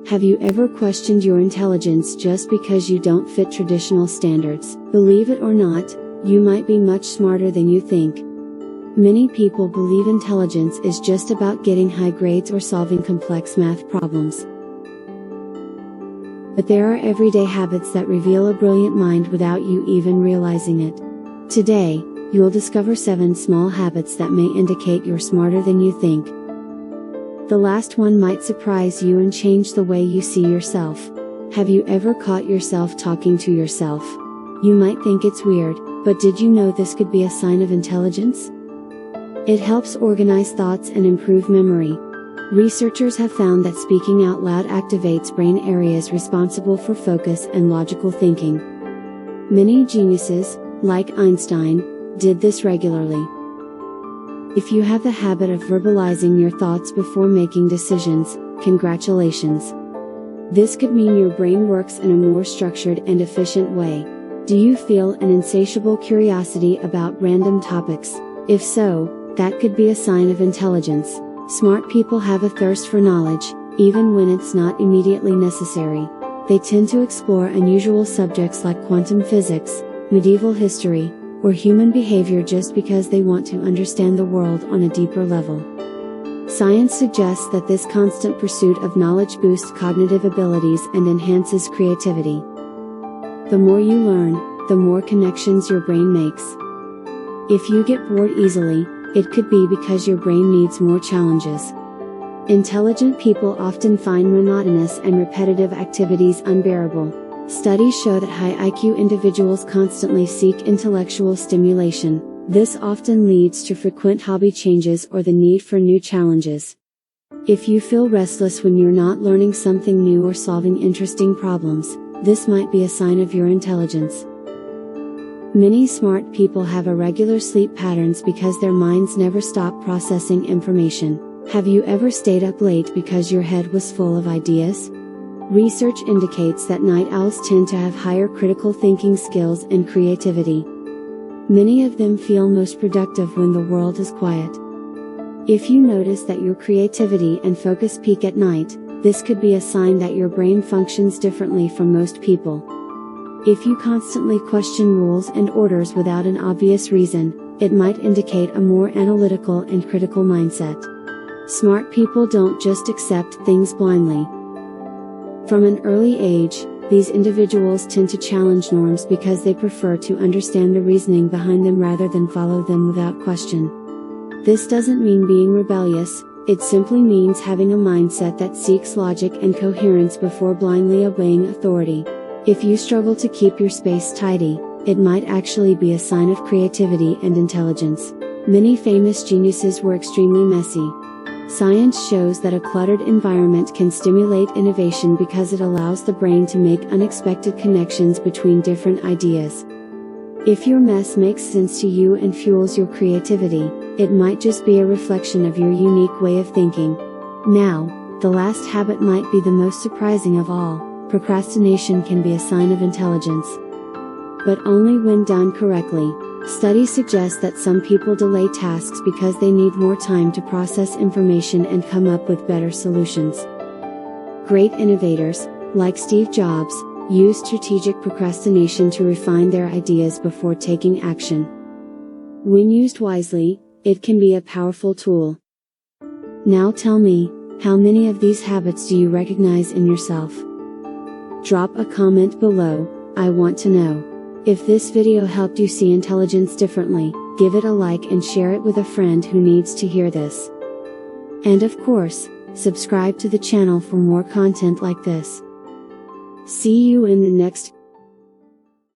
Have you ever questioned your intelligence just because you don't fit traditional standards? Believe it or not, you might be much smarter than you think. Many people believe intelligence is just about getting high grades or solving complex math problems. But there are everyday habits that reveal a brilliant mind without you even realizing it. Today, you'll discover 7 small habits that may indicate you're smarter than you think. The last one might surprise you and change the way you see yourself. Have you ever caught yourself talking to yourself? You might think it's weird, but did you know this could be a sign of intelligence? It helps organize thoughts and improve memory. Researchers have found that speaking out loud activates brain areas responsible for focus and logical thinking. Many geniuses, like Einstein, did this regularly. If you have the habit of verbalizing your thoughts before making decisions, congratulations. This could mean your brain works in a more structured and efficient way. Do you feel an insatiable curiosity about random topics? If so, that could be a sign of intelligence. Smart people have a thirst for knowledge, even when it's not immediately necessary. They tend to explore unusual subjects like quantum physics, medieval history, or human behavior just because they want to understand the world on a deeper level. Science suggests that this constant pursuit of knowledge boosts cognitive abilities and enhances creativity. The more you learn, the more connections your brain makes. If you get bored easily, it could be because your brain needs more challenges. Intelligent people often find monotonous and repetitive activities unbearable. Studies show that high IQ individuals constantly seek intellectual stimulation. This often leads to frequent hobby changes or the need for new challenges. If you feel restless when you're not learning something new or solving interesting problems, this might be a sign of your intelligence. Many smart people have irregular sleep patterns because their minds never stop processing information. Have you ever stayed up late because your head was full of ideas? Research indicates that night owls tend to have higher critical thinking skills and creativity. Many of them feel most productive when the world is quiet. If you notice that your creativity and focus peak at night, this could be a sign that your brain functions differently from most people. If you constantly question rules and orders without an obvious reason, it might indicate a more analytical and critical mindset. Smart people don't just accept things blindly. From an early age, these individuals tend to challenge norms because they prefer to understand the reasoning behind them rather than follow them without question. This doesn't mean being rebellious, it simply means having a mindset that seeks logic and coherence before blindly obeying authority. If you struggle to keep your space tidy, it might actually be a sign of creativity and intelligence. Many famous geniuses were extremely messy. Science shows that a cluttered environment can stimulate innovation because it allows the brain to make unexpected connections between different ideas. If your mess makes sense to you and fuels your creativity, it might just be a reflection of your unique way of thinking. Now, the last habit might be the most surprising of all. Procrastination can be a sign of intelligence. But only when done correctly. Studies suggest that some people delay tasks because they need more time to process information and come up with better solutions. Great innovators, like Steve Jobs, use strategic procrastination to refine their ideas before taking action. When used wisely, it can be a powerful tool. Now tell me, how many of these habits do you recognize in yourself? Drop a comment below, I want to know. If this video helped you see intelligence differently, give it a like and share it with a friend who needs to hear this. And of course, subscribe to the channel for more content like this. See you in the next